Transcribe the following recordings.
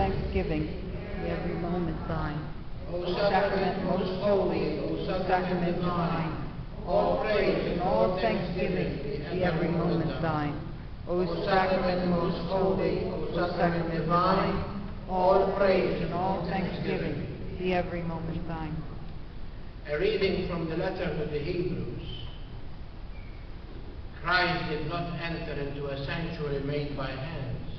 thanksgiving, be every moment thine. O sacrament most holy, O sacrament divine, all praise and all thanksgiving, be every moment thine. O sacrament most holy, O sacrament divine, all praise and all thanksgiving, be every moment thine. A reading from the letter to the Hebrews. Christ did not enter into a sanctuary made by hands,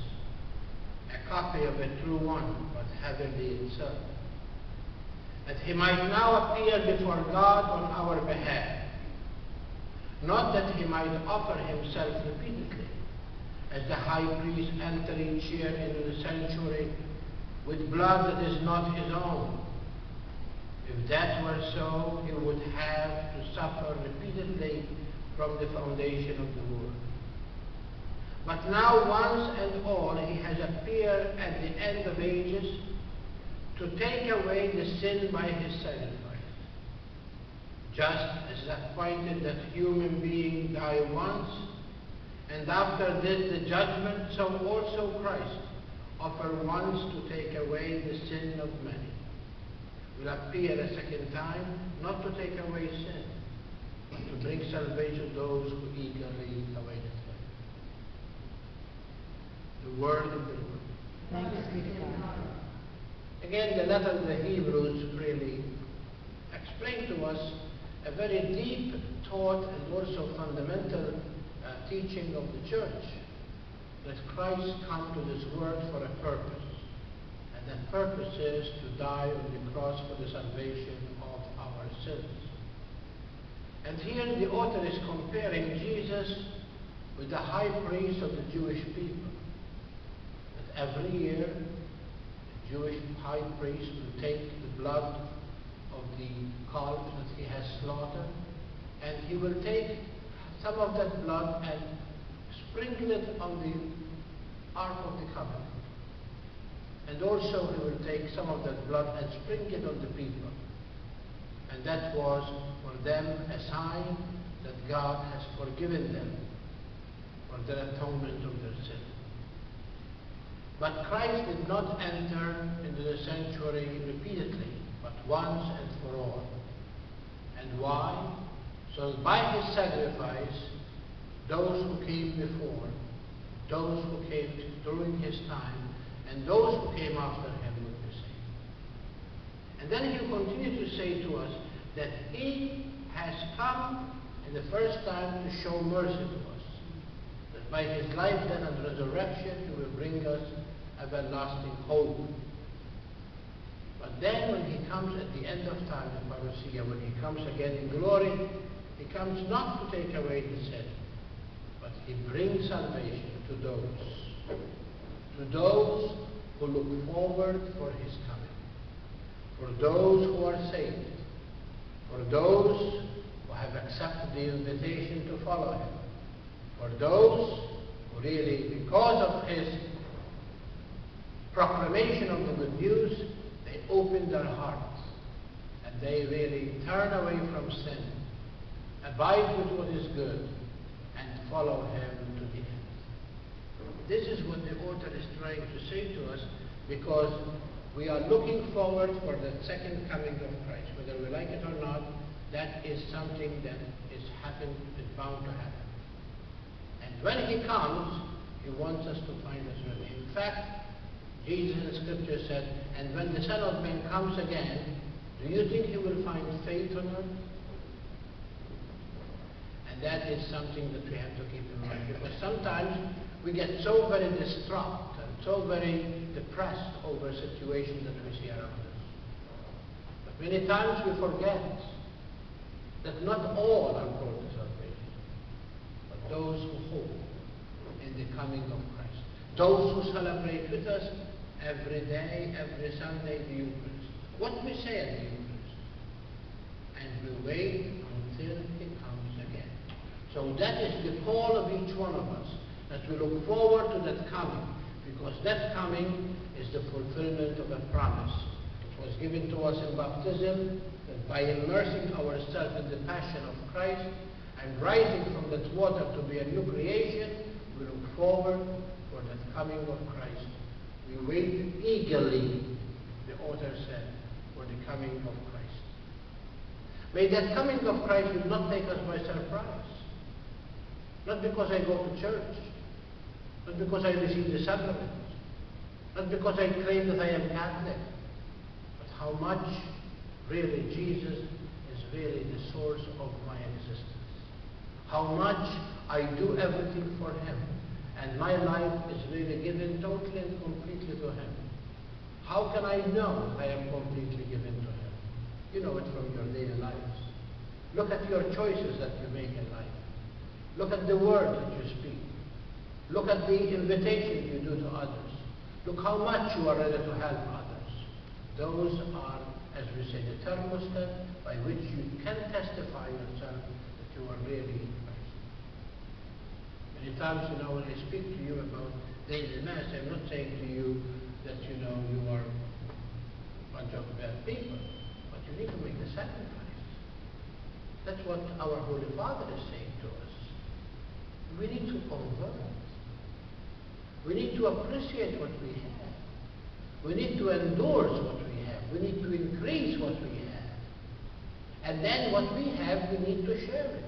a copy of a true one, but heavenly itself, that he might now appear before God on our behalf, not that he might offer himself repeatedly, as the high priest entered each year into the sanctuary with blood that is not his own. If that were so, he would have to suffer repeatedly from the foundation of the world. But now, once and all, he has appeared at the end of ages to take away the sin by his sacrifice. Just as it is appointed that human beings die once, and after this the judgment, so also Christ offered once to take away the sin of many. Will appear a second time, not to take away sin, but to bring salvation to those who eagerly await it. The word of the Lord. Thanks be to God. Again, the letter of the Hebrews really explains to us a very deep thought and also fundamental teaching of the church, that Christ come to this world for a purpose. And that purpose is to die on the cross for the salvation of our sins. And here the author is comparing Jesus with the high priest of the Jewish people. That every year, the Jewish high priest will take the blood of the calf that he has slaughtered, and he will take some of that blood and sprinkle it on the Ark of the Covenant. And also he will take some of that blood and sprinkle it on the people. And that was for them a sign that God has forgiven them for their atonement of their sin. But Christ did not enter into the sanctuary repeatedly, but once and for all. And why? So that by his sacrifice, those who came before, those who came during his time, and those who came after him would be saved. And then he continued to say to us that he has come in the first time to show mercy to us. That by his life, death, and resurrection, he will bring us everlasting hope. But then when he comes at the end of time, the parousia, when he comes again in glory, he comes not to take away the sin, but he brings salvation to those who look forward for his coming, for those who are saved, for those who have accepted the invitation to follow him, for those who really, because of his proclamation of the good news, they open their hearts and they really turn away from sin, abide with what is good, and follow him to the end. This is what the author is trying to say to us, because we are looking forward for the second coming of Christ. Whether we like it or not, that is something that is bound to happen. And when he comes, he wants us to find us ready. In fact, Jesus in the scripture said, and when the Son of Man comes again, do you think he will find faith on earth? And that is something that we have to keep in mind, because sometimes we get so very distraught and so very depressed over a situation that we see around us. But many times we forget that not all are called to salvation, but those who hope in the coming of Christ. Those who celebrate with us every day, every Sunday, the Eucharist. What we say at the Eucharist. And we wait until he comes again. So that is the call of each one of us, that we look forward to that coming, because that coming is the fulfillment of a promise. It was given to us in baptism, that by immersing ourselves in the passion of Christ and rising from that water to be a new creation, we look forward for that coming of Christ, We wait eagerly, the author said, for the coming of Christ. May that coming of Christ will not take us by surprise. Not because I go to church, not because I receive the sacraments, not because I claim that I am Catholic, but how much really Jesus is really the source of my existence. How much I do everything for Him, and my life is really given totally and completely to Him. How can I know I am completely given to Him? You know it from your daily lives. Look at your choices that you make in life. Look at the words that you speak. Look at the invitation you do to others. Look how much you are ready to help others. Those are, as we say, the thermostat by which you can testify yourself that you are really Christ. Many times, when I speak to you about daily Mass, I'm not saying to you that, you are a bunch of bad people, but you need to make the sacrifice. That's what our Holy Father is saying to us. We need to convert. We need to appreciate what we have. We need to endorse what we have. We need to increase what we have. And then what we have, we need to share it.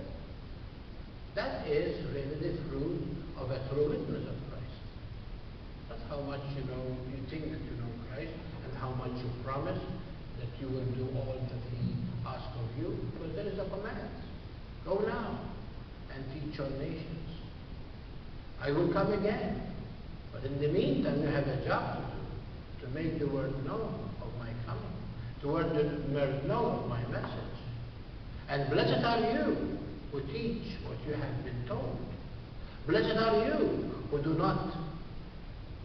That is really the fruit of a true witness of Christ. That's how much, you think that you know Christ, and how much you promise that you will do all that He asks of you, because there is a command. Go now and teach your nations. I will come again. But in the meantime, you have a job to do, to make the world know of my coming, to let the world know of my message. And blessed are you who teach what you have been told. Blessed are you who do not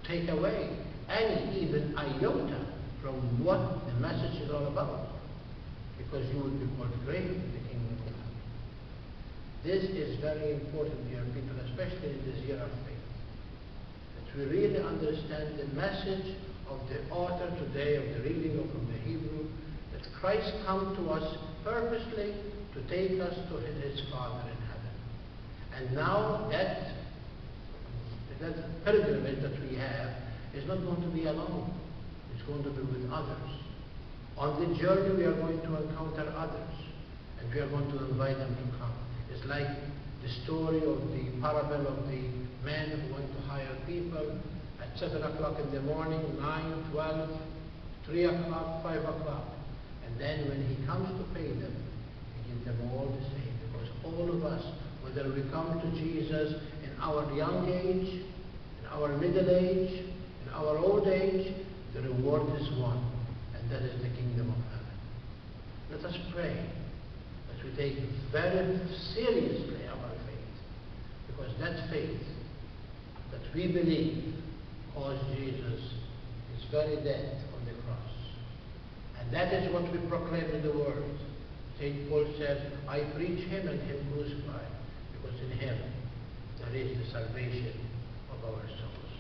take away any, even iota, from what the message is all about, because you will be called great in the kingdom of heaven. This is very important, dear people, especially in this year of faith. We really understand the message of the author today of the reading from the Hebrew, that Christ come to us purposely to take us to His Father in heaven. And now that pilgrimage that we have is not going to be alone. It's going to be with others. On the journey we are going to encounter others, and we are going to invite them to come. It's like the story of the parable of the man who went to hire people at 7 o'clock in the morning, 9, 12, 3 o'clock, 5 o'clock. And then when he comes to pay them, he gives them all the same. Because all of us, whether we come to Jesus in our young age, in our middle age, in our old age, the reward is one, and that is the kingdom of heaven. Let us pray that we take very seriously our faith, because that faith that we believe caused Jesus his very death on the cross. And that is what we proclaim in the world. St. Paul said, I preach Him and Him crucified, because in Him there is the salvation of our souls.